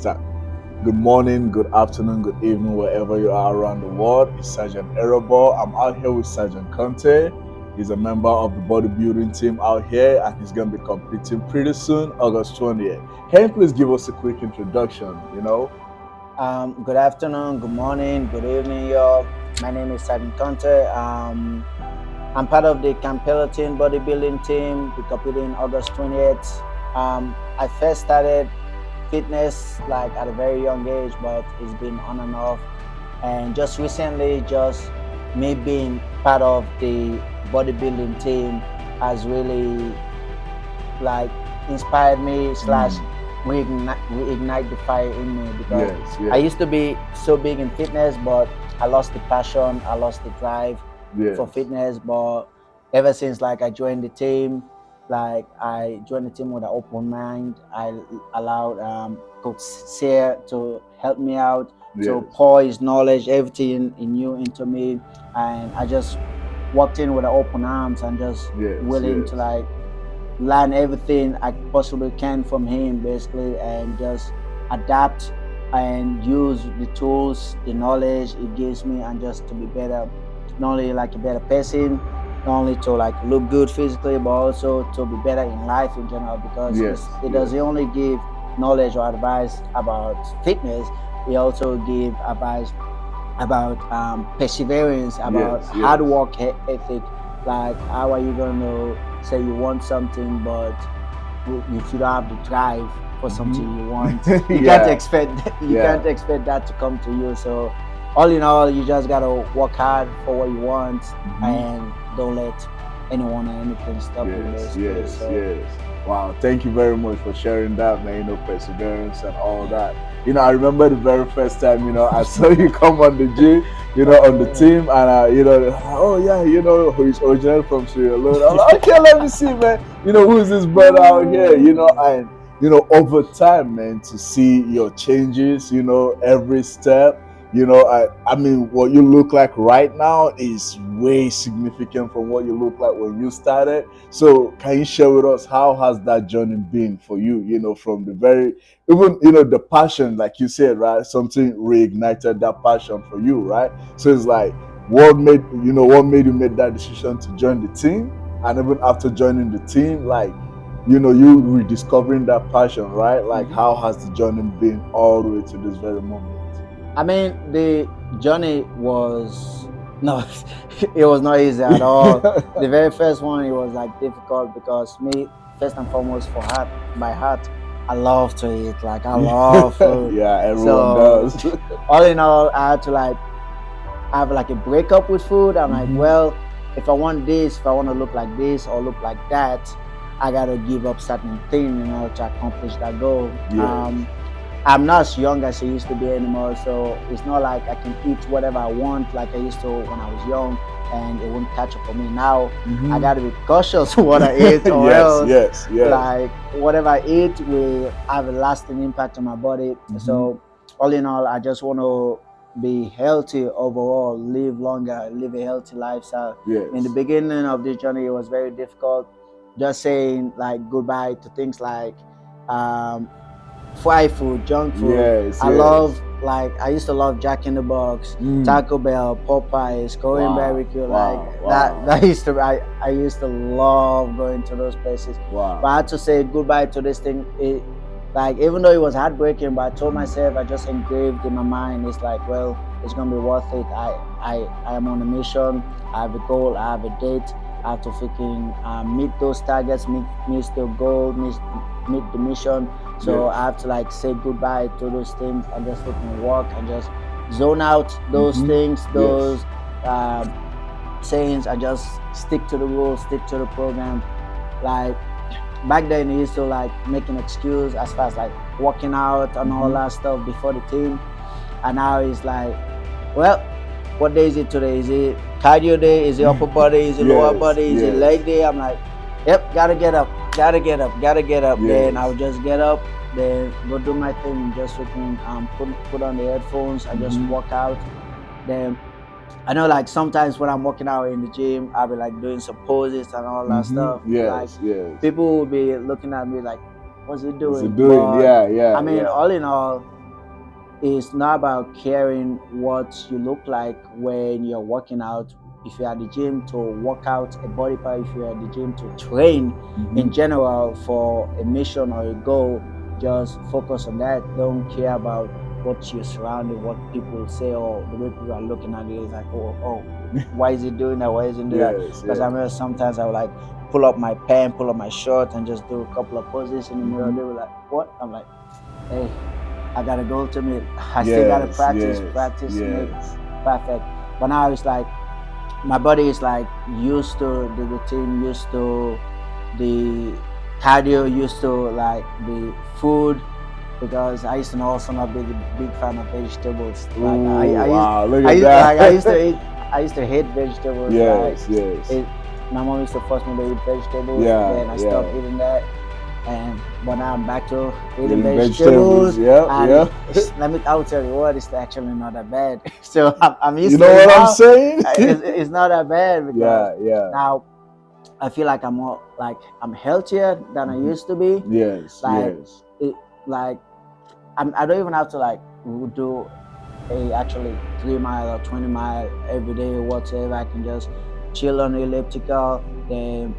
start. Good morning, good afternoon, good evening, wherever you are around the world. It's Sergeant Errobor. I'm out here with Sergeant Conteh. He's a member of the bodybuilding team out here, and he's going to be competing pretty soon, August 20th. Can you please give us a quick introduction? Good afternoon, good morning, good evening, y'all. My name is Sergeant Conteh. I'm part of the Campbellton bodybuilding team. We competed August 20th. I first started fitness like at a very young age, but it's been on and off. And just recently, just me being part of the bodybuilding team has really like inspired me slash Mm, reignite the fire in me because yes, I yes, used to be so big in fitness, but I lost the passion, I lost the drive for yes. fitness. But ever since like I joined the team, like I joined the team with an open mind. I allowed Coach Sear to help me out, to Yes, pour his knowledge, everything he knew into me, and I just walked in with an open arms and just yes, willing to yes, like learn everything I possibly can from him, basically, and just adapt and use the tools, the knowledge it gives me, and just to be better, not only like a better person, not only to like look good physically, but also to be better in life in general. Because yes, it yes, doesn't only give knowledge or advice about fitness; it also give advice about perseverance, about yes, hard yes. work ethic. Like, how are you going to say you want something, but if you don't have the drive for something you want, you can't Yeah, expect you yeah. can't expect that to come to you. So, all in all, you just gotta work hard for what you want Mhm. and don't let anyone or anything stop you, Yes, basically. yes, So, yes. Wow, thank you very much for sharing that, man. Perseverance and all that. I remember the very first time, I saw you come on the gym, on the oh team, and oh yeah, who's originally from Sierra Leone. I'm like, okay, let me see, man. Who's this brother out here? And over time, man, to see your changes, every step. I mean, what you look like right now is way significant from what you look like when you started. So, can you share with us how has that journey been for you? From the very, even the passion, like you said, right? Something reignited that passion for you, right? So it's like, what made you make that decision to join the team, and even after joining the team, like, you rediscovering that passion, right? Like, mhm. how has the journey been all the way to this very moment? I mean, the journey was no, it was not easy at all. The very first one, it was like difficult because me, first and foremost, for heart, by heart, I love to eat. Like I love food. Yeah, everyone So, does. all in all, I had to like have like a breakup with food. I'm like, Hmm. well, if I want this, if I want to look like this or look like that, I gotta give up certain thing in order to accomplish that goal. Yes. I'm not as young as I used to be anymore, so it's not like I can eat whatever I want like I used to when I was young, and it won't catch up on me. Now I Hmm. gotta be cautious what I eat, or Yes, else yes, yes. like whatever I eat will have a lasting impact on my body. Hmm. So all in all, I just want to be healthy overall, live longer, live a healthy lifestyle. In the Yes. beginning of this journey, it was very difficult. Just saying like goodbye to things like um, fried food, junk food. Yes, I yes. love like I used to love Jack in the Box, Mm. Taco Bell, Popeyes, Korean Wow, barbecue. Like wow, that wow, that used to I used to love going to those places. But I wow. had to say goodbye to this thing. Like even though it was heartbreaking, but I told myself, I just engraved in my mind. It's like, well, it's gonna be worth it. I am on a mission. I have a goal. I have a date. I have to freaking meet those targets, meet the goal, meet the mission. So Yes. I have to like say goodbye to those things and just freaking walk and just zone out those Hmm. things, Yes. those um, sayings. I just stick to the rules, stick to the program. Like back then, he used to like make an excuse as far as like working out and all Hmm. that stuff before the team, and now he's like, well, what day is it today? Is it cardio day? Is it upper body? Is it lower Yes, body? Is it yes, leg day? I'm like, yep, gotta get up, gotta get up, gotta get up. Then yes. I'll just get up, then go do my thing, just freaking put on the headphones. I just Hmm. walk out. Then I know like sometimes when I'm working out in the gym, I'll be like doing some poses and all that Hmm. stuff. Like Yes, yes. people will be looking at me like, what's he What's it doing? doing? But Yeah, I yeah, mean, yeah. all in all, it's not about caring what you look like when you're working out. If you're at the gym to work out a body part, if you're at the gym to train in Mhm. general for a mission or a goal, just focus on that. Don't care about what you're surrounded, what people say, or the way people are looking at you. It's like, oh, why is he doing that? Why isn't he doing that? Yes, Because I yes. remember sometimes I would like pull up my pen, pull up my shirt, and just do a couple of poses in the mirror. Mhm. They were like, "What?" I'm like, "Hey, I gotta go to me. I still gotta Yes, practice, yes, practice, make yes. perfect." But now it's like my body is like used to the routine, used to the cardio, used to like the food. Because I used to also not be the big fan of vegetables. Like Ooh, I used wow, look I at used like that. I used to hate vegetables. Like Yes, yes. it, my mom used to force me to eat vegetables. Yeah, Then I stopped yeah. eating that, and but now I'm back to eating Eating vegetables. vegetables. Yeah, And yeah. let me, I'll tell you what, it's actually not that bad. So I'm You used to know it what I'm now. saying? It's not that bad because Yeah, yeah. now I feel like I'm more like I'm healthier than I Mhm. used to be. Yes, Like yes. it, like I don't even have to like do a actually 3 mile or 20 mile every day or whatever. I can just chill on the elliptical. Then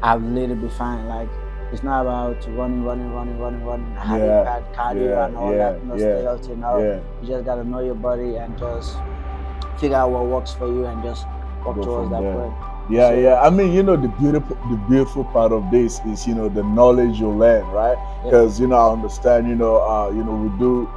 I'll literally be fine. Like it's not about running, having Yeah, bad cardio yeah, and all yeah, that. No, stay yeah, healthy. No, yeah. you just gotta know your body and just figure out what works for you and just work Go towards from that there. point. Yeah, So yeah. I mean, the beautiful part of this is, the knowledge you learn, right? yep, Because I understand, we do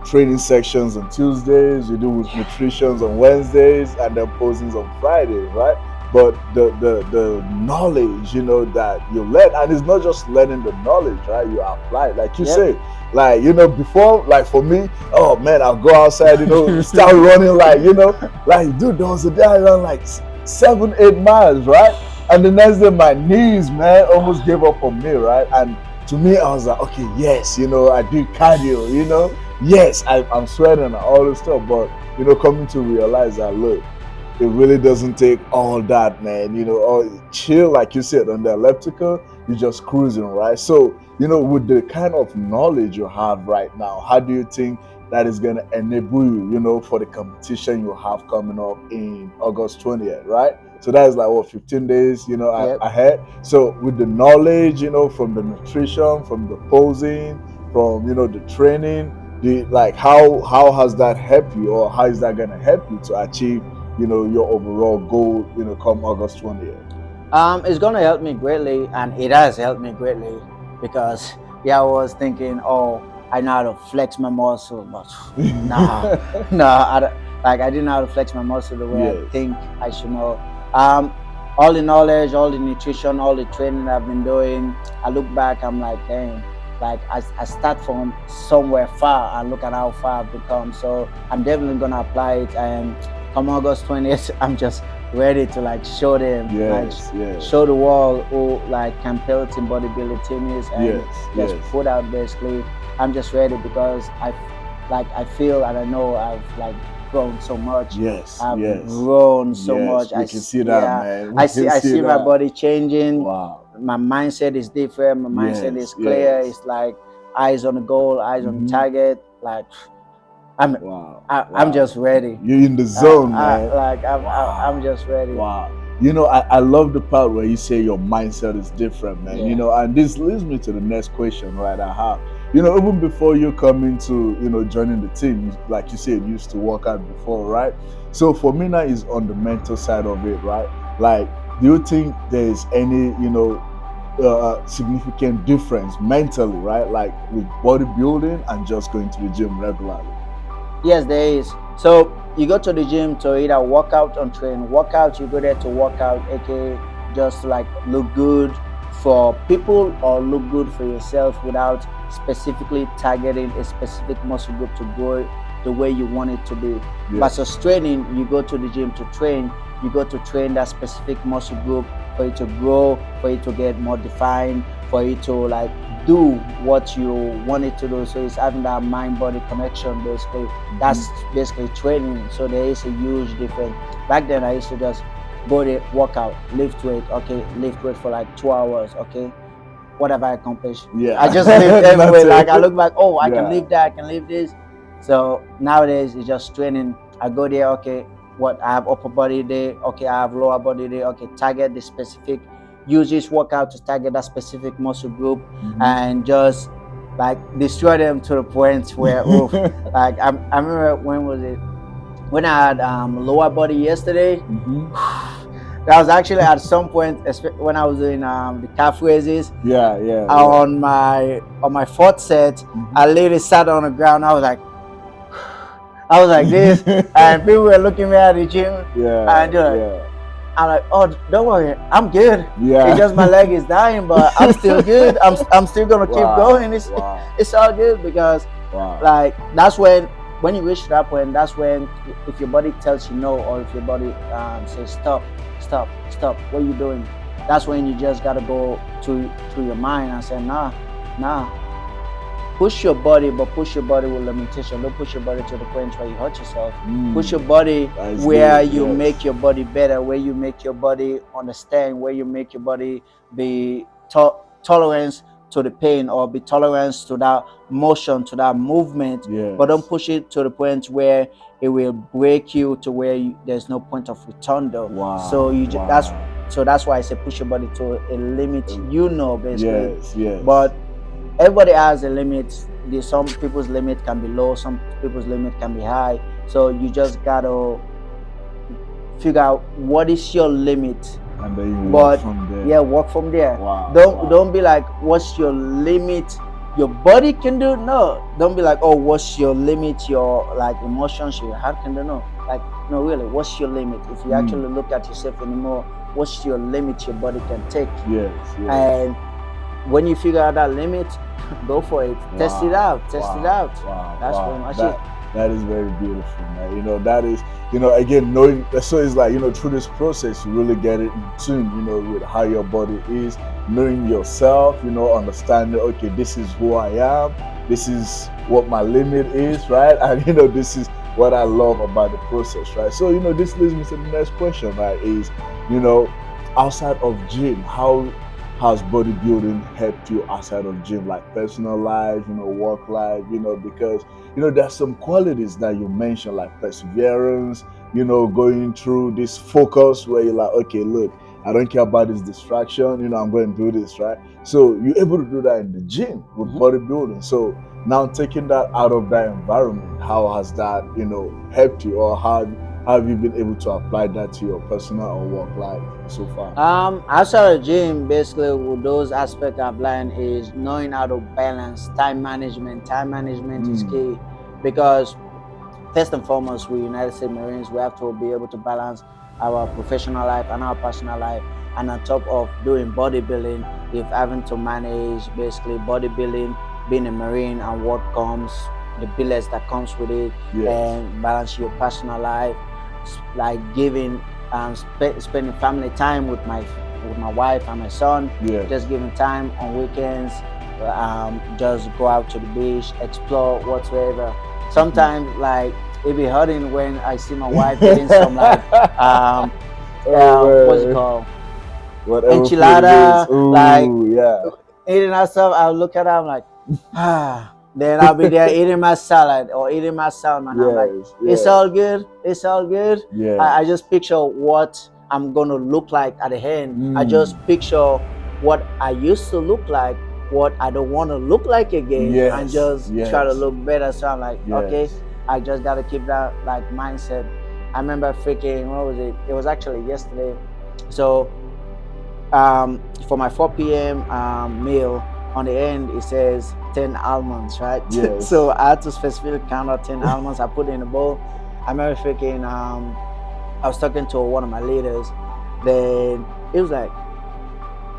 training sections on Tuesdays, we do with yeah, nutritions on Wednesdays, and then postings on Fridays, right? But the knowledge, that you learn, and it's not just learning the knowledge, right? You apply, it. Like you yep. say, like before, like for me, oh man, I'll go outside, start running, like dude, there was a day I ran like 7, 8 miles, right? And the next day, my knees, man, almost gave up on me, right? And to me, I was like, okay, yes, I do cardio, yes, I'm sweating and all this stuff, but coming to realize that, look, it really doesn't take all that, man. Chill, like you said, on the elliptical, you're just cruising, right? So, with the kind of knowledge you have right now, how do you think that is going to enable you, for the competition you have coming up in August 20th, right? So that is like what, 15 days, Yep. ahead. So with the knowledge, from the nutrition, from the posing, from the training, like how has that helped you, or how is that going to help you to achieve your overall goal, come August 20th? It's gonna help me greatly, and it has helped me greatly because yeah, I was thinking, oh, I know how to flex my muscle, but nah, nah, like I didn't know how to flex my muscle the way I Yes. think I should know. Um, all the knowledge, all the nutrition, all the training I've been doing, I look back, I'm like, dang, like I start from somewhere far and look at how far I've become. So I'm definitely gonna apply it, and come August 20th, I'm just ready to like show them, like Yes, yes, show the world who like Campbellton bodybuilding team is, and yes, just yes, put out basically. I'm just ready because I feel and I know I've like grown so much. yes, I've yes, grown so yes. much. We can see that, Yeah, man. We can I see see my that. body changing. Wow. My mindset is different. My mindset Yes, is clear. yes. It's like eyes on the goal, eyes on the Hmm. target. Like I'm Wow, I'm wow. just ready. You're in the zone, man. Like I'm Wow, just ready. wow. I love the part where you say your mindset is different, man. Yeah. And this leads me to the next question, right? I have. Even before you come into, joining the team, like you said, you used to work out before, right? So for me now is on the mental side of it, right? Like, do you think there's any, significant difference mentally, right? Like with bodybuilding and just going to the gym regularly? Yes, there is. So you go to the gym to either work out or train. Workout, you go there to work out, aka just to like look good for people or look good for yourself without specifically targeting a specific muscle group to grow the way you want it to be. Yes. Versus training, you go to the gym to train, you go to train that specific muscle group for it to grow, for it to get more defined, for it to like do what you want it to do. So it's having that mind body connection basically. Hmm. That's basically training. So there is a huge difference. Back then I used to just go there, work out, lift weight, okay, lift weight for like 2 hours, okay. what have I accomplished? Yeah. I just lived everywhere. That's Like it. I look back, oh, I can Yeah. live that, I can live this. So nowadays it's just training. I go there, okay, what I have upper body day, okay, I have lower body day, okay, target the specific, use this workout to target that specific muscle group, and just like destroy them to the point where oof. Like I remember when was it? When I had lower body yesterday. That was actually at some point when I was doing the calf raises. Yeah, yeah, yeah. On my fourth set, I literally sat on the ground. I was like this, and people were looking at me at the gym, Yeah, and they're like, yeah, I'm like, oh, don't worry, I'm good. yeah. It's just my leg is dying, but I'm still good. I'm still gonna keep going. It's all good because like that's when you reach that point, that's when if your body tells you no, or if your body says stop, what are you doing? That's when you just gotta go to your mind and say nah. Push your body, but push your body with limitation. Don't push your body to the point where you hurt yourself. Push your body where you make your body better, where you make your body understand, where you make your body be tolerance to the pain, or be tolerance to that motion, to that movement. But don't push it to the point where it will break you to where there's no point of return though. So that's why I say push your body to a limit, basically. Yes. But everybody has a limit. Some people's limit can be low, some people's limit can be high. So you just gotta figure out what is your limit, and then you work from there. Yeah, work from there. Don't be like, what's your limit your body can do? No, don't be like, oh, what's your limit your like emotions, your heart can do? No, like, no, really, what's your limit? If you actually look at yourself anymore, what's your limit your body can take? Yes. And when you figure out that limit, go for it. Test it out. That's pretty much it. That is very beautiful, man. That is, again, knowing. So it's like, through this process, you really get it in tune, with how your body is, knowing yourself, understanding, okay, this is who I am, this is what my limit is, right? And, this is what I love about the process, right? So, this leads me to the next question, right? Is, outside of gym, how has bodybuilding helped you outside of gym, like personal life, work life, because, there's some qualities that you mentioned, like perseverance, going through this focus where you're like, okay, look, I don't care about this distraction, I'm going to do this, right? So you're able to do that in the gym with bodybuilding. So now taking that out of that environment, how has that, helped you, or how have you been able to apply that to your personal or work life so far? Outside of gym, basically, with those aspects I've learned is knowing how to balance time management. Time management is key, because first and foremost, we United States Marines, we have to be able to balance our professional life and our personal life. And on top of doing bodybuilding, if having to manage basically bodybuilding, being a Marine, and what comes, the billets that comes with it, and balance your personal life, like giving spending family time with my wife and my son, just giving time on weekends, just go out to the beach, explore whatsoever. Sometimes like it be hurting when I see my wife eating some like what's it called, enchilada, eating that stuff. I'll look at her, I'm like, then I'll be there eating my salad or eating my salmon. I'm like, it's all good. I just picture what I'm gonna look like at the end. I just picture what I used to look like, what I don't want to look like again, and just try to look better. So I'm like, okay, I just gotta keep that like mindset. I remember freaking, what was it? It was actually yesterday. So for my 4 p.m. Meal, on the end it says 10 almonds, right? So I had to specifically count out 10 almonds. I put it in a bowl. I remember freaking I was talking to one of my leaders, then it was like,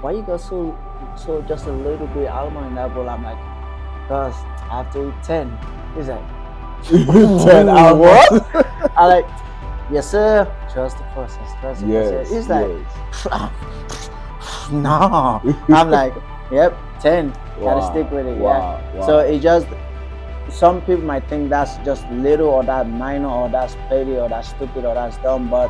why you got so just a little bit almond in that bowl? I'm like, because I have to eat 10. He's like, 10 almonds? I'm like, yes sir, trust the process, trust the process. He's like, no. I'm like, yep, 10. Gotta stick with it. So it just, some people might think that's just little, or that minor, or that's petty, or that's stupid, or that's dumb, but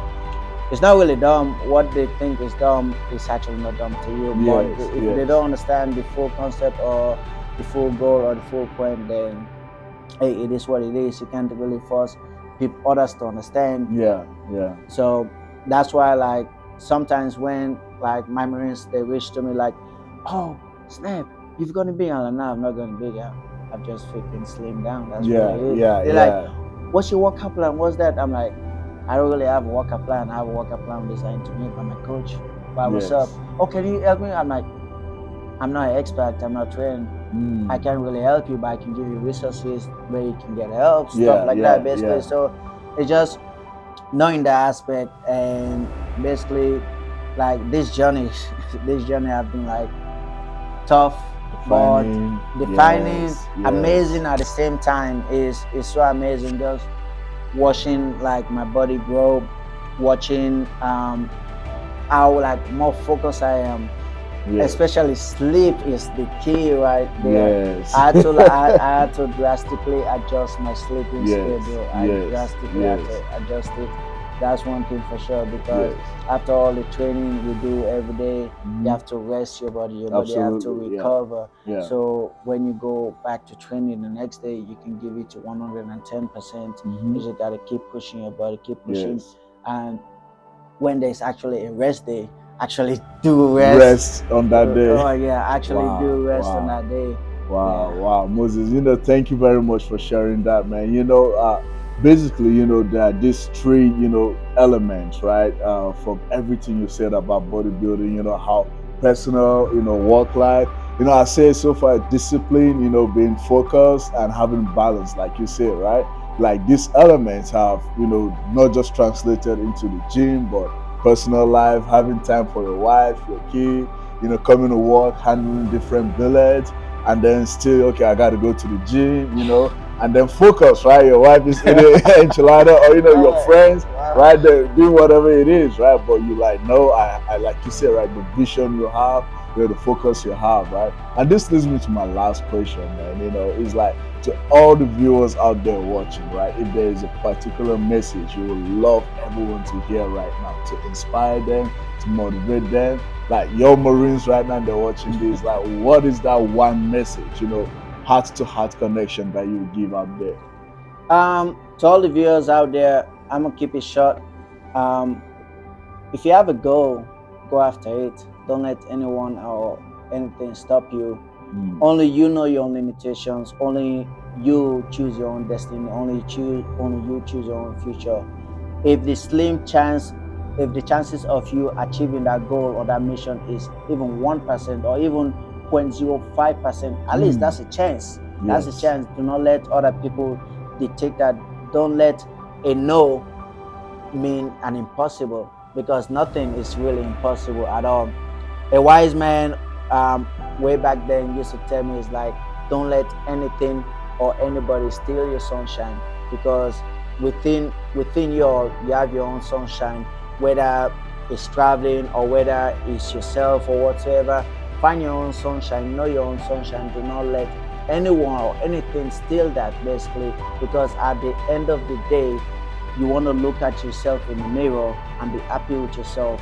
it's not really dumb. What they think is dumb is actually not dumb to you. But Yes, if they yes. don't understand the full concept or the full goal or the full point, then hey, it is what it is. You can't really force people others to understand. Yeah, yeah. So that's why, like, sometimes when like my Marines they reach to me like, oh snap, you've gonna be. I'm like, no, I'm not gonna be. I've just freaking slimmed down. That's really Yeah, it. yeah, They're like, yeah. what's your workout plan? What's that? I'm like, I don't really have a workout plan. I have a workout plan designed to me by my coach. Why, what's up? Yes. Oh, can you help me? I'm like, I'm not an expert. I'm not trained. I Mm. can't really help you, but I can give you resources where you can get help, stuff Yeah, like that, yeah, basically. yeah. So it's just knowing that aspect and basically like this journey, this journey have been like tough, but Defining. defining, Yes, yes. amazing at the same time. Is so amazing. Just watching like my body grow, watching how like more focused I am, Yes. especially sleep is the key right there. Yes. I had to drastically adjust my sleeping Yes. schedule. I Yes. drastically had Yes. to adjust it. That's one thing for sure because Yes. after all the training you do every day, you Mhm. have to rest your body. Your body have to Absolutely. Yeah. recover. Yeah. So when you go back to training the next day, you can give it to 110%. You Hmm. just gotta keep pushing your body, keep pushing, Yes. and when there's actually a rest day, actually do rest. Rest on that day. Oh yeah, actually Wow. do rest on Wow. that day. Wow, Yeah. wow, Moses, thank you very much for sharing that, man. Basically, there are these three, elements, right? From everything you said about bodybuilding, how personal, work life. I say so far, discipline, being focused and having balance, like you said, right? Like these elements have, not just translated into the gym, but personal life, having time for your wife, your kid, coming to work, handling different billets and then still okay I gotta go to the gym and then focus, right? Your wife is eating enchilada or your Oh, friends, wow. right? They're doing whatever it is, right? But you like no, I like you said, right? The vision you have, the focus you have, right? And this leads me to my last question, man. Is like to all the viewers out there watching, right? If there is a particular message you would love everyone to hear right now to inspire them, to motivate them, like your Marines right now, they're watching this. Like, what is that one message, heart to heart connection that you give out there? To all the viewers out there, I'm gonna keep it short. Um, if you have a goal, go after it. Don't let anyone or anything stop you. Mm. Only you know your own limitations. Only you choose your own destiny. Only you choose your own future. If the slim chance, if the chances of you achieving that goal or that mission is even 1% or even 0.05%, at least Mm. that's a chance. That's a Yes. chance. Do not let other people dictate that. Don't let a no mean an impossible, because nothing is really impossible at all. A wise man, way back then, used to tell me, is like, don't let anything or anybody steal your sunshine, because within you have your own sunshine, whether it's traveling or whether it's yourself or whatever. Find your own sunshine, know your own sunshine. Do not let anyone or anything steal that, basically, because at the end of the day, you want to look at yourself in the mirror and be happy with yourself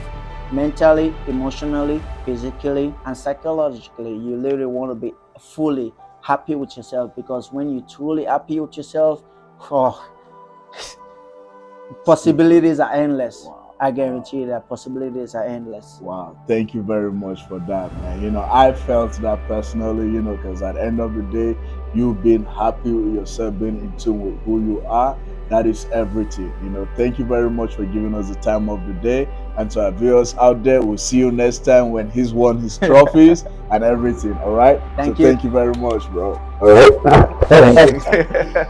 mentally, emotionally, physically, and psychologically. You literally want to be fully happy with yourself, because when you're truly happy with yourself, oh, It's different. possibilities are endless. Wow. I Wow. guarantee you that possibilities are endless. Wow, thank you very much for that, man. I felt that personally, because at the end of the day, you being happy with yourself, being in tune with who you are, that is everything. Thank you very much for giving us the time of the day. And to our viewers out there, we'll see you next time when he's won his trophies and everything. All right. So Thank you. thank you very much, bro. All right. Thank you.